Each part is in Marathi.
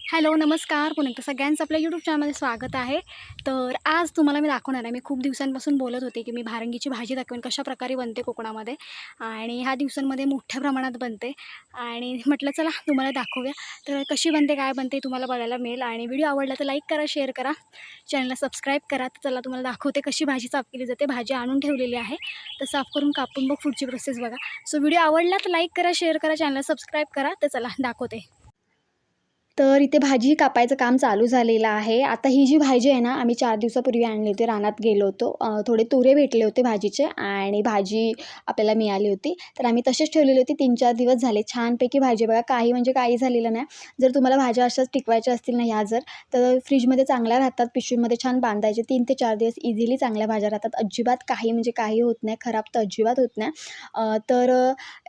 हॅलो, नमस्कार. पुन्हा एकदा सगळ्यांचं आपल्या यूट्यूब चॅनलमध्ये स्वागत आहे. तर आज तुम्हाला मी दाखवणार आहे. मी खूप दिवसांपासून बोलत होते, की मी भारंगीची भाजी दाखवेन कशाप्रकारे बनते कोकणामध्ये आणि ह्या दिवसांमध्ये मोठ्या प्रमाणात बनते आणि म्हटलं चला तुम्हाला दाखवूया. तर कशी बनते, काय बनते तुम्हाला बघायला मिळेल आणि व्हिडिओ आवडला तर लाईक करा, शेअर करा, चॅनलला सबस्क्राईब करा. तर चला तुम्हाला दाखवते कशी भाजी साफ केली जाते. भाजी आणून ठेवलेली आहे, तर साफ करून कापून मग पुढची प्रोसेस बघा. सो व्हिडिओ आवडला तर लाईक करा, शेअर करा, चॅनलला सबस्क्राईब करा. तर चला दाखवते. तर इथे भाजी कापायचं काम चालू झालेलं आहे. आता ही जी भाजी आहे ना, आम्ही 4 दिवसापूर्वी आणली होती. रानात गेलो होतो. थोडे तुरे भेटले होते भाजीचे आणि भाजी आपल्याला मिळाली होती. तर आम्ही तसेच ठेवलेली होती. 3-4 दिवस झाले. छानपैकी भाजी बघा, काही म्हणजे काही झालेलं नाही. जर तुम्हाला भाज्या अशाच टिकवायच्या असतील ना ह्या तर फ्रीजमध्ये चांगल्या राहतात. पिशवीमध्ये छान बांधायचे. 3 ते 4 दिवस इझिली चांगल्या भाज्या राहतात. अजिबात काही म्हणजे काही होत नाही. खराब तर अजिबात होत नाही.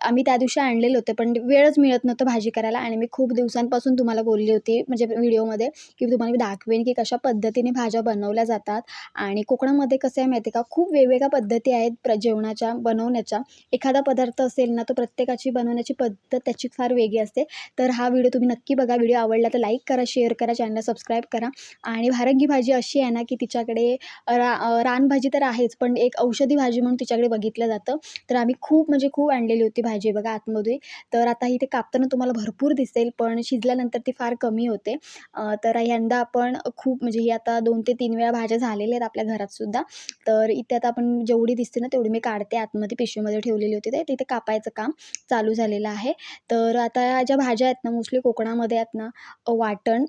आम्ही त्या दिवशी आणलेले होते, पण वेळच मिळत नव्हतं भाजी करायला आणि मी खूप दिवसांपासून तुम्हाला बोलली होती म्हणजे व्हिडिओमध्ये, की तुम्हाला मी दाखवेन की कशा पद्धतीने भाज्या बनवल्या जातात. आणि कोकणामध्ये कसं आहे माहिती आहे का, खूप वेगवेगळ्या पद्धती आहेत जेवणाच्या बनवण्याच्या. एखादा पदार्थ असेल ना, तो प्रत्येकाची बनवण्याची पद्धत त्याची फार वेगळी असते. तर हा व्हिडिओ तुम्ही नक्की बघा. व्हिडिओ आवडला तर लाईक करा, शेअर करा, चॅनलला सबस्क्राईब करा. आणि भारंगी भाजी अशी आहे ना, की तिच्याकडे रानभाजी तर आहेच, पण एक औषधी भाजी म्हणून तिच्याकडे बघितलं जातं. तर आम्ही खूप म्हणजे खूप आणलेली होती भाजी बघा आतमध्ये. तर आता इथे कापताना तुम्हाला भरपूर दिसेल, पण शिजल्यानंतर ती फार कमी होते. तर यंदा आपण खूप म्हणजे ही आता 2 ते 3 वेळा भाज्या झालेल्या आहेत आपल्या घरात सुद्धा. तर इथे आता आपण जेवढी दिसते ना, तेवढी मी काढते. आतमध्ये पिशवीमध्ये ठेवलेली होती ते. तिथे कापायचं काम चालू झालेलं आहे. तर आता ह्या ज्या भाज्या आहेत ना, मोस्टली कोकणामध्ये आहेत ना, वाटण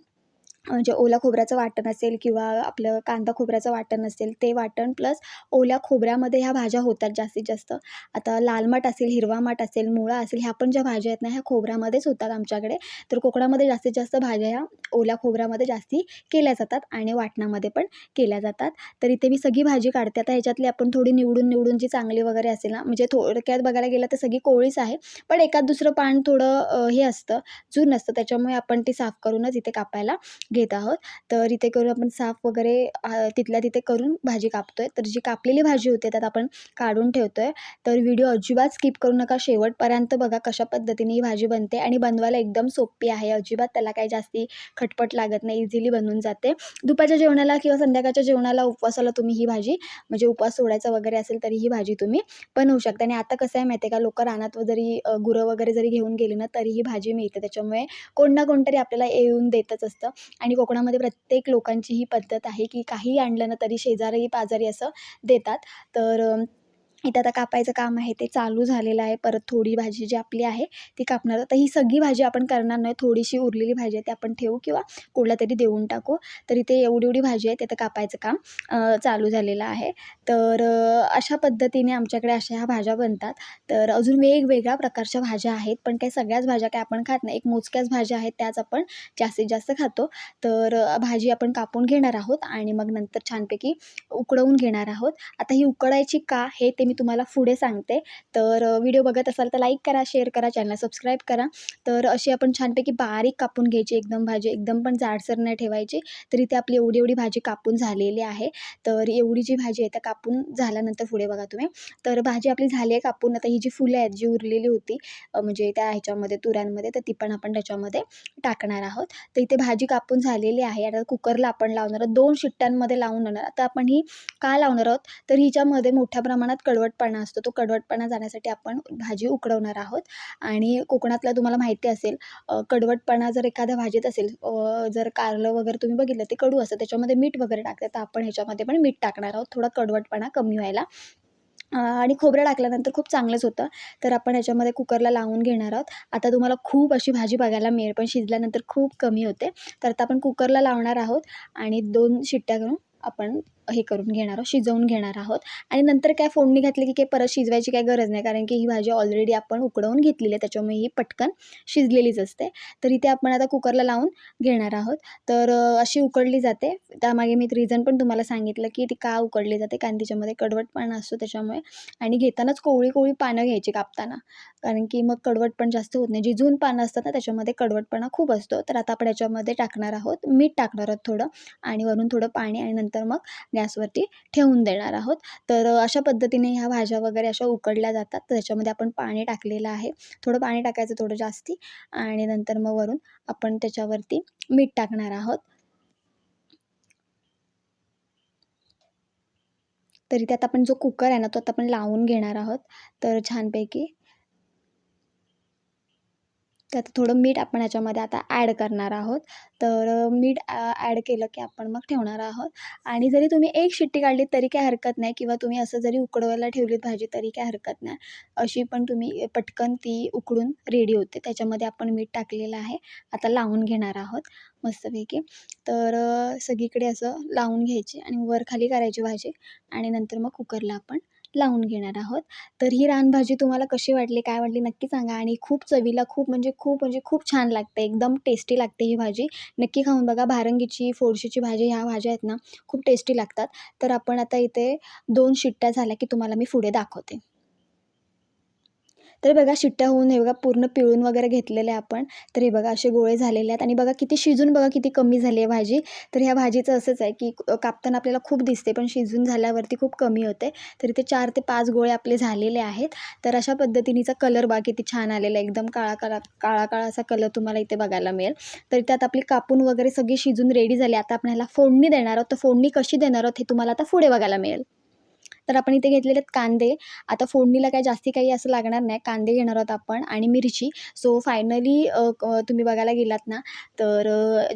म्हणजे ओल्या खोबऱ्याचं वाटण असेल किंवा आपलं कांदा खोबऱ्याचं वाटण असेल, ते वाटण प्लस ओल्या खोबऱ्यामध्ये ह्या भाज्या होतात जास्तीत जास्त. आता लाल माठ असेल, हिरवा माठ असेल, मुळा असेल, ह्या पण ज्या भाज्या आहेत ना, ह्या खोबऱ्यामध्येच होतात आमच्याकडे. तर कोकणामध्ये जास्तीत जास्त भाज्या ह्या ओल्या खोबऱ्यामध्ये जास्ती केल्या जातात आणि वाटणामध्ये पण केल्या जातात. तर इथे मी सगळी भाजी काढते. आता ह्याच्यातली आपण थोडी निवडून जी चांगली वगैरे असेल ना, म्हणजे थोडक्यात बघायला गेलं तर सगळी कोवळीच आहे. पण एखाद दुसरं पान थोडं हे असतं, जून असतं. त्याच्यामुळे आपण ती साफ करूनच इथे कापायला घेत आहोत. तर इथे करून आपण साफ वगैरे तिथल्या तिथे करून भाजी कापतोय. तर जी कापलेली भाजी होते त्यात आपण काढून ठेवतोय. तर व्हिडिओ अजिबात स्किप करू नका. शेवटपर्यंत बघा कशा पद्धतीने ही भाजी बनते आणि बनवायला एकदम सोपी आहे. अजिबात त्याला काही जास्ती खटपट लागत नाही. इझिली बनून जाते. दुपारच्या जेवणाला किंवा संध्याकाळच्या जेवणाला, उपवासाला तुम्ही ही भाजी म्हणजे उपवास सोडायचा वगैरे असेल तरी ही भाजी तुम्ही बनवू शकता. आणि आता कसं आहे माहिती आहे का, लोकं रानात जरी गुरं वगैरे जरी घेऊन गेली ना, तरी ही भाजी मिळते. त्याच्यामुळे कोण ना कोणतरी आपल्याला येऊन देतच असतं. आणि कोकणामध्ये प्रत्येक लोकांची ही पद्धत आहे, की काहीही आणलं ना तरी शेजारी-पाजारी असं देतात. तर इथे आता कापायचं काम आहे ते चालू झालेलं आहे. परत थोडी भाजी जी आपली आहे ती कापणार. तर ही सगळी भाजी आपण करणार नाही. थोडीशी उरलेली भाजी आहे ती आपण ठेवू किंवा कोणाला तरी देऊन टाकू. तर इथे एवढी-एवढी भाजी आहे तिथं कापायचं काम चालू झालेलं आहे. तर अशा पद्धतीने आमच्याकडे अशा ह्या भाज्या बनतात. तर अजून वेगवेगळ्या प्रकारच्या भाज्या आहेत, पण काही सगळ्याच भाज्या काही आपण खात नाही. एक मोजक्याच भाज्या आहेत त्याच आपण जास्तीत जास्त खातो. तर भाजी आपण कापून घेणार आहोत आणि मग नंतर छानपैकी उकडवून घेणार आहोत. आता ही उकडायची का हे ते मी तुम्हाला पुढे सांगते. तर व्हिडिओ बघत असाल तर लाईक करा, शेअर करा, चॅनलला सबस्क्राईब करा. तर अशी आपण छानपैकी बारीक कापून घ्यायची एकदम भाजी, एकदम पण जाडसर नाही ठेवायची. तर इथे आपली एवढी-एवढी भाजी कापून झालेली आहे. तर एवढी जी भाजी आहे, त्या कापून झाल्यानंतर पुढे बघा तुम्ही. तर भाजी आपली झाली आहे कापून. आता ही जी फुलं आहेत, जी उरलेली होती म्हणजे त्या ह्याच्यामध्ये तुऱ्यांमध्ये, तर ती पण आपण त्याच्यामध्ये टाकणार आहोत. तर इथे भाजी कापून झालेली आहे. आता कुकरला आपण लावणार आहोत. 2 शिट्ट्यांमध्ये लावून होणार. आता आपण ही का लावणार आहोत, तर हिच्यामध्ये मोठ्या प्रमाणात कडवटपणा असतो. तो कडवटपणा जाण्यासाठी आपण भाजी उकडवणार आहोत. आणि कोकणातल्या तुम्हाला माहिती असेल, कडवटपणा जर एखाद्या भाजीत असेल, जर कारलं वगैरे तुम्ही बघितलं ते कडू असतं, त्याच्यामध्ये मीठ वगैरे टाकतात. तर आपण ह्याच्यामध्ये पण मीठ टाकणार आहोत, थोडा कडवटपणा कमी व्हायला. आणि खोबरं टाकल्यानंतर खूप चांगलंच होतं. तर आपण ह्याच्यामध्ये कुकरला लावून घेणार आहोत. आता तुम्हाला खूप अशी भाजी बघायला मिळेल, पण शिजल्यानंतर खूप कमी होते. तर आता आपण कुकरला लावणार आहोत आणि 2 शिट्ट्या करून आपण हे करून घेणार आहोत, शिजवून घेणार आहोत. आणि नंतर काय फोडणी घातली की काही परत शिजवायची काही गरज नाही, कारण की ही भाजी ऑलरेडी आपण उकडवून घेतलेली आहे. त्याच्यामुळे ही पटकन शिजलेलीच असते. तर इथे आपण आता कुकरला लावून घेणार आहोत. तर अशी उकडली जाते. त्यामागे मी रिझन पण तुम्हाला सांगितलं, की ती का उकडली जाते, कारण तिच्यामध्ये कडवटपणा असतो त्याच्यामुळे. आणि घेतानाच कोवळी-कोवळी पानं घ्यायची कापताना, कारण की मग कडवट पण जास्त होत नाही. जी जून पानं असतात ना, त्याच्यामध्ये कडवटपणा खूप असतो. तर आता आपण याच्यामध्ये टाकणार आहोत, मीठ टाकणार आहोत थोडं आणि वरून थोडं पाणी आणि नंतर मग गॅसवरती ठेवून देणार आहोत. तर अशा पद्धतीने ह्या भाज्या वगैरे अशा उकडल्या जातात. तर त्याच्यामध्ये आपण पाणी टाकलेलं आहे. थोडं पाणी टाकायचं, थोडं जास्ती, आणि नंतर मग वरून आपण त्याच्यावरती मीठ टाकणार आहोत. तर इथे आता आपण जो कुकर आहे ना, तो आता आपण लावून घेणार आहोत. तर छानपैकी त्यात थोडं मीठ आपण ह्याच्यामध्ये आता ॲड करणार आहोत. तर मीठ ॲड केलं की आपण मग ठेवणार आहोत. आणि जरी तुम्ही एक शिट्टी काढलीत तरी काही हरकत नाही, किंवा तुम्ही असं जरी उकडवायला ठेवलीत भाजी तरी काही हरकत नाही. अशी पण तुम्ही पटकन ती उकडून रेडी होते. त्याच्यामध्ये आपण मीठ टाकलेलं आहे. आता लावून घेणार आहोत मस्तपैकी. तर सगळीकडे असं लावून घ्यायची आणि वर खाली करायची भाजी, आणि नंतर मग कुकरला आपण लावून घेणार आहोत. तर ही रानभाजी तुम्हाला कशी वाटली, काय वाटली नक्की सांगा. आणि खूप चवीला खूप छान लागते. एकदम टेस्टी लागते ही भाजी. नक्की खाऊन बघा. भारंगीची, फोडशीची भाजी, ह्या भाज्या आहेत ना, खूप टेस्टी लागतात. तर आपण आता इथे 2 शिट्ट्या झाल्या की तुम्हाला मी पुढे दाखवते. तर बघा शिट्ट्या होऊन हे बघा पूर्ण पिळून वगैरे घेतलेले आपण. तर हे बघा असे गोळे झालेले आहेत, आणि बघा किती शिजून बघा किती कमी झाली आहे भाजी. तर ह्या भाजीचं असंच आहे की कापताना आपल्याला खूप दिसते, पण शिजून झाल्यावरती खूप कमी होते. तर इथे 4 ते 5 गोळे आपले झालेले आहेत. तर अशा पद्धतीनेचा कलर बघा किती छान आलेला आहे. एकदम काळा असा कलर तुम्हाला इथे बघायला मिळेल. तर त्यात आपली कापून वगैरे सगळी शिजून रेडी झाली. आता आपण ह्याला फोडणी देणार आहोत. तर फोडणी कशी देणार आहोत हे तुम्हाला आता पुढे बघायला मिळेल. तर आपण इथे घेतलेले आहेत कांदे. आता फोडणीला काय जास्ती काही असं लागणार नाही. कांदे घेणार आहोत आपण आणि मिरची. सो फायनली तुम्ही बघायला गेलात ना, तर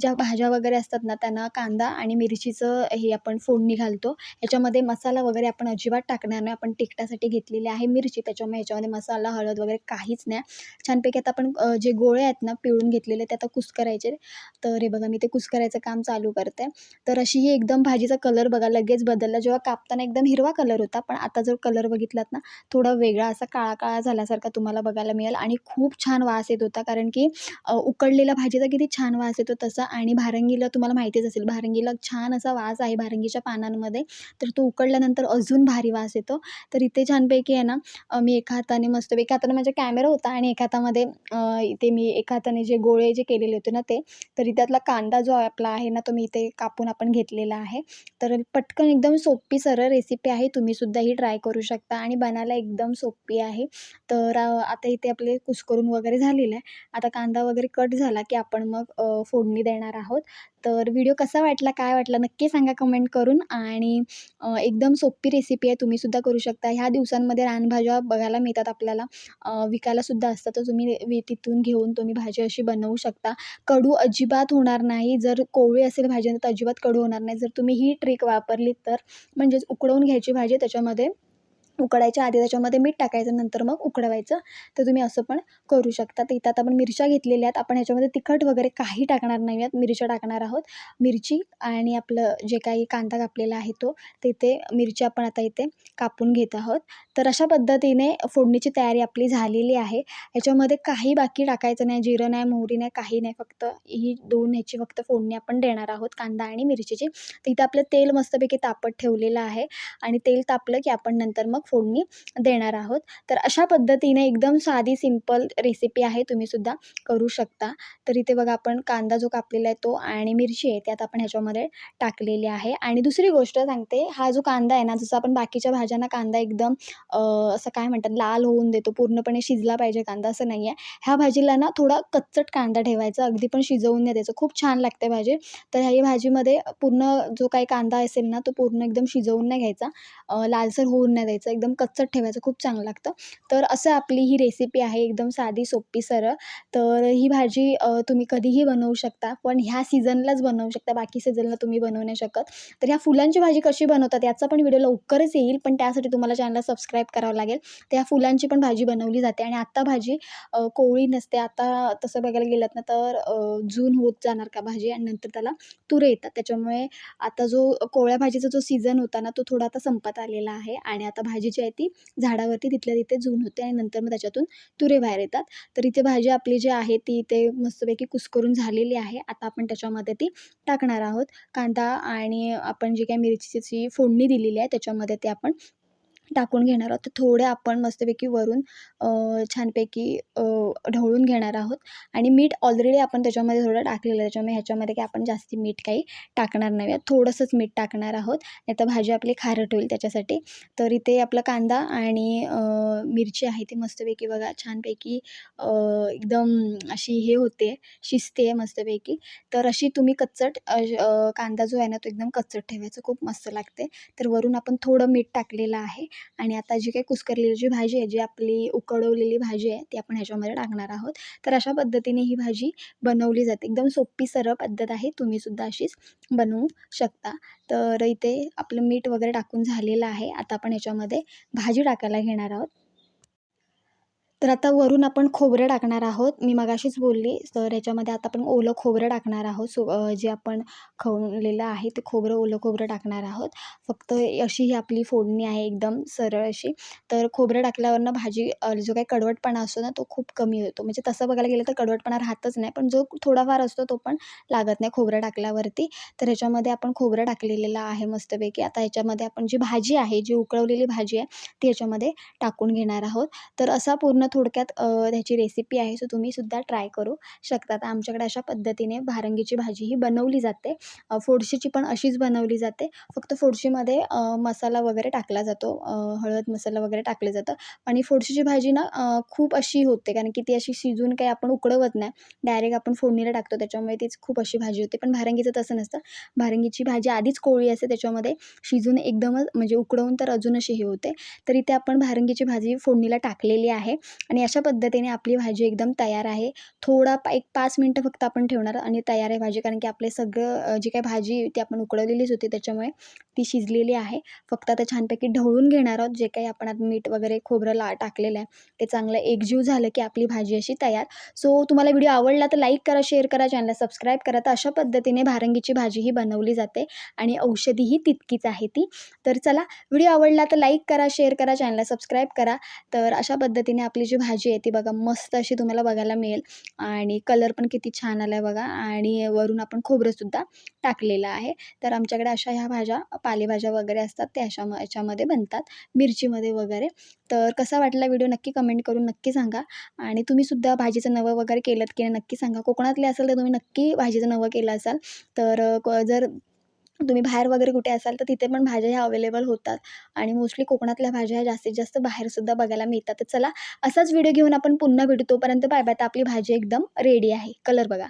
ज्या भाज्या वगैरे असतात ना, त्यांना कांदा आणि मिरचीचं हे आपण फोडणी घालतो. ह्याच्यामध्ये मसाला वगैरे आपण अजिबात टाकणार नाही. आपण तिखटासाठी घेतलेली आहे मिरची. त्याच्यामुळे ह्याच्यामध्ये मसाला, हळद वगैरे काहीच नाही. छानपैकी आता आपण जे गोळे आहेत ना पिळून घेतलेले, ते आता कुस्करायचे. तर हे बघा मी ते कुस्करायचं काम चालू करते. तर अशी ही एकदम भाजीचा कलर बघा लगेच बदलला. जेव्हा कापताना एकदम हिरवा कलर होता, पण आता जर कलर बघितलात ना, थोडा वेगळा असा काळा-काळा झाल्यासारखा तुम्हाला बघायला मिळेल, आणि खूप छान वास येत होता. कारण की उकडलेल्या भाजीचा किती छान वास येतो तसा. आणि भारंगीला तुम्हाला माहितीच असेल, भारंगीला छान असा वास आहे भारंगीच्या पानांमध्ये. तर तो उकडल्यानंतर अजून भारी वास येतो. तर इथे छानपैकी आहे ना, मी एका हाताने मस्तपैकी, एका हाताने माझा कॅमेरा होता आणि एका हातामध्ये इथे मी एका हाताने जे गोळे जे केलेले होते ना ते. तर त्यातला कांदा जो आपला आहे ना, तो मी इथे कापून आपण घेतलेला आहे. तर पटकन एकदम सोपी सरळ रेसिपी आहे. तुम्हीसुद्धा ही ट्राय करू शकता आणि बनायला एकदम सोपी आहे. तर आता इथे आपले कुस्करून वगैरे झालेलं आहे. आता कांदा वगैरे कट झाला की आपण मग फोडणी देणार आहोत. तर व्हिडिओ कसा वाटला, काय वाटला नक्की सांगा कमेंट करून. आणि एकदम सोपी रेसिपी आहे. तुम्हीसुद्धा करू शकता. ह्या दिवसांमध्ये रानभाज्या बघायला मिळतात आपल्याला, विकायलासुद्धा असतात. तर तुम्ही तिथून घेऊन तुम्ही भाजी अशी बनवू शकता. कडू अजिबात होणार नाही. जर कोवळी असेल भाजी तर अजिबात कडू होणार नाही. जर तुम्ही ही ट्रिक वापरलीत तर. म्हणजेच उकडवून घ्यायची भाजी, त्याच्यामध्ये उकडायच्या आधी त्याच्यामध्ये मीठ टाकायचं, नंतर मग उकडवायचं. तर तुम्ही असं पण करू शकता. तर इथं आता आपण मिरच्या घेतलेल्या आहेत. आपण ह्याच्यामध्ये तिखट वगैरे काही टाकणार नाही आहोत. मिरच्या टाकणार आहोत. मिरची आणि आपलं जे काही कांदा कापलेला आहे तो. तर इथे मिरची आपण आता इथे कापून घेत आहोत. तर अशा पद्धतीने फोडणीची तयारी आपली झालेली आहे. ह्याच्यामध्ये काही बाकी टाकायचं नाही. जिरं नाही, मोहरी नाही, काही नाही. फक्त ही 2 ह्याची फक्त फोडणी आपण देणार आहोत, कांदा आणि मिरचीची. तर इथं आपलं तेल मस्तपैकी तापत ठेवलेलं आहे, आणि तेल तापलं की आपण नंतर मग फोडणी देणार आहोत. तर अशा पद्धतीने एकदम साधी सिंपल रेसिपी आहे. तुम्हीसुद्धा करू शकता. तर इथे बघा आपण कांदा जो कापलेला आहे तो आणि मिरची आहे त्यात आपण ह्याच्यामध्ये टाकलेली आहे. आणि दुसरी गोष्ट सांगते, हा जो कांदा आहे ना, जसं आपण बाकीच्या भाज्यांना कांदा एकदम असं काय म्हणतात लाल होऊन देतो, पूर्णपणे शिजला पाहिजे कांदा असं नाही आहे. ह्या भाजीला ना थोडा कच्चट कांदा ठेवायचा, अगदी पण शिजवून नाही द्यायचं. खूप छान लागते भाजी. तर ह्या भाजीमध्ये पूर्ण जो काही कांदा असेल ना, तो पूर्ण एकदम शिजवून नाही घ्यायचा, लालसर होऊन नाही द्यायचं, एकदम कच्चट ठेवायचं, खूप चांगलं लागतं. तर असं आपली ही रेसिपी आहे, एकदम साधी, सोपी, सरळ. तर ही भाजी तुम्ही कधीही बनवू शकता, पण ह्या सीझनलाच बनवू शकता, बाकी सीझनला तुम्ही बनवू नाही शकत. तर ह्या फुलांची भाजी कशी बनवतात याचा पण व्हिडिओ लवकरच येईल, पण त्यासाठी तुम्हाला चॅनलला सबस्क्राईब करावं लागेल. तर ह्या फुलांची पण भाजी बनवली जाते, आणि आत्ता भाजी कोवळी नसते. आता तसं बघायला गेलात ना, तर जून होत जाणार का भाजी, आणि नंतर त्याला तुरे येतात. त्याच्यामुळे आता जो कोवळ्या भाजीचा जो सीझन होता ना, तो थोडा आता संपत आलेला आहे, आणि आता भाजी जी आहे ती झाडावरती तिथल्या तिथे जून होते, आणि नंतर मग त्याच्यातून तुरे बाहेर येतात. तर इथे भाजी आपली जी आहे ती इथे मस्तपैकी कुस्करून झालेली आहे. आता आपण त्याच्यामध्ये ती टाकणार आहोत. कांदा आणि आपण जी काही मिरचीची फोडणी दिलेली आहे त्याच्यामध्ये ते आपण टाकून घेणार आहोत. तर थोडे आपण मस्तपैकी वरून छानपैकी ढवळून घेणार आहोत आणि मीठ ऑलरेडी आपण त्याच्यामध्ये थोडं टाकलेलं आहे. त्याच्यामुळे ह्याच्यामध्ये काही आपण जास्ती मीठ काही टाकणार नाही आहोत. थोडंसंच मीठ टाकणार आहोत. नाहीतर भाजी आपली खारट होईल त्याच्यासाठी. तर इथे आपला कांदा आणि मिरची आहे ती मस्तपैकी बघा छानपैकी एकदम अशी हे होते, शिजते मस्तपैकी. तर अशी तुम्ही कच्चट कांदा जो आहे ना, तो एकदम कच्चट ठेवायचा. खूप मस्त लागते. तर वरून आपण थोडं मीठ टाकलेलं आहे. आणि आता जी काही कुस्करलेली जी भाजी आहे, जी आपली उकळवलेली भाजी आहे, ती आपण ह्याच्यामध्ये टाकणार आहोत. तर अशा पद्धतीने ही भाजी बनवली जाते. एकदम सोपी सरळ पद्धत आहे. तुम्हीसुद्धा अशीच बनवू शकता. तर इथे आपलं मीठ वगैरे टाकून झालेलं आहे. आता आपण ह्याच्यामध्ये भाजी टाकायला घेणार आहोत. तर आता वरून आपण खोबरं टाकणार आहोत. मी मगाशीच बोलली, तर ह्याच्यामध्ये आता आपण ओलं खोबरं टाकणार आहोत. जे आपण खवलेलं आहे ते खोबरं, ओलं खोबरं टाकणार आहोत. फक्त अशी ही आपली फोडणी आहे एकदम सरळ अशी. तर खोबरं टाकल्यावरनं भाजी जो काही कडवटपणा असतो ना, तो खूप कमी होतो. म्हणजे तसं बघायला गेलं तर कडवटपणा राहतच नाही, पण जो थोडाफार असतो तो पण लागत नाही खोबरं टाकल्यावरती. तर ह्याच्यामध्ये आपण खोबरं टाकलेलं आहे मस्तपैकी. आता ह्याच्यामध्ये आपण जी भाजी आहे, जी उकळवलेली भाजी आहे, ती ह्याच्यामध्ये टाकून घेणार आहोत. तर असा पूर्ण थोडक्यात ह्याची रेसिपी आहे. सो तुम्हीसुद्धा ट्राय करू शकता. तर आमच्याकडे अशा पद्धतीने भारंगीची भाजी ही बनवली जाते. फोडशीची पण अशीच बनवली जाते. फक्त फोडशीमध्ये मसाला वगैरे टाकला जातो. हळद मसाला वगैरे टाकलं जातं आणि फोडशीची भाजी ना खूप अशी होते कारण की ती अशी शिजून काही आपण उकळवत नाही. डायरेक्ट आपण फोडणीला टाकतो त्याच्यामुळे तीच खूप अशी भाजी होते. पण भारंगीचं तसं नसतं. भारंगीची भाजी आधीच कोवळी असते त्याच्यामध्ये शिजून एकदमच म्हणजे उकळवून तर अजून अशी हे होते. तर इथे आपण भारंगीची भाजी फोडणीला टाकलेली आहे आणि अशा पद्धतीने आपली भाजी एकदम तयार आहे. थोडा एक 5 मिनिटं फक्त आपण ठेवणार आणि तयार आहे भाजी कारण की आपले सगळं जी काही भाजी ती आपण उकळवलेलीच होती त्याच्यामुळे ती शिजलेली आहे. फक्त आता छानपैकी ढवळून घेणार आहोत. जे काही आपण आता मीठ वगैरे खोबरं टाकलेलं आहे ते चांगलं एकजीव झालं की आपली भाजी अशी तयार. सो तुम्हाला व्हिडिओ आवडला तर लाईक करा, शेअर करा, चॅनलला सबस्क्राईब करा. तर अशा पद्धतीने भारंगीची भाजी ही बनवली जाते आणि औषधीही तितकीच आहे ती. तर चला व्हिडिओ आवडला तर लाईक करा, शेअर करा, चॅनलला सबस्क्राईब करा. तर अशा पद्धतीने आपली जी भाजी आहे ती बघा मस्त अशी तुम्हाला बघायला मिळेल आणि कलर पण किती छान आला आहे बघा आणि वरून आपण खोबरंसुद्धा टाकलेलं आहे. तर आमच्याकडे अशा ह्या भाज्या, पालेभाज्या वगैरे असतात त्या याच्यामध्ये बनतात, मिरचीमध्ये वगैरे. तर कसा वाटला व्हिडिओ नक्की कमेंट करून नक्की सांगा आणि तुम्हीसुद्धा भाजीचं नवं वगैरे केलंत की नाही नक्की सांगा. कोकणातले असाल तर तुम्ही नक्की भाजीचं नवं केलं असाल तर जर तुम्ही बाहेर वगैरे कुठे असाल तर तिथे पण भाज्या ह्या अवेलेबल होतात आणि मोस्टली कोकणातल्या भाज्या ह्या जास्तीत जास्त बाहेरसुद्धा बघायला मिळतात. तर चला असाच व्हिडिओ घेऊन आपण पुन्हा भेटू. तोपर्यंत बाय बाय. तर आपली भाजी एकदम रेडी आहे. कलर बघा.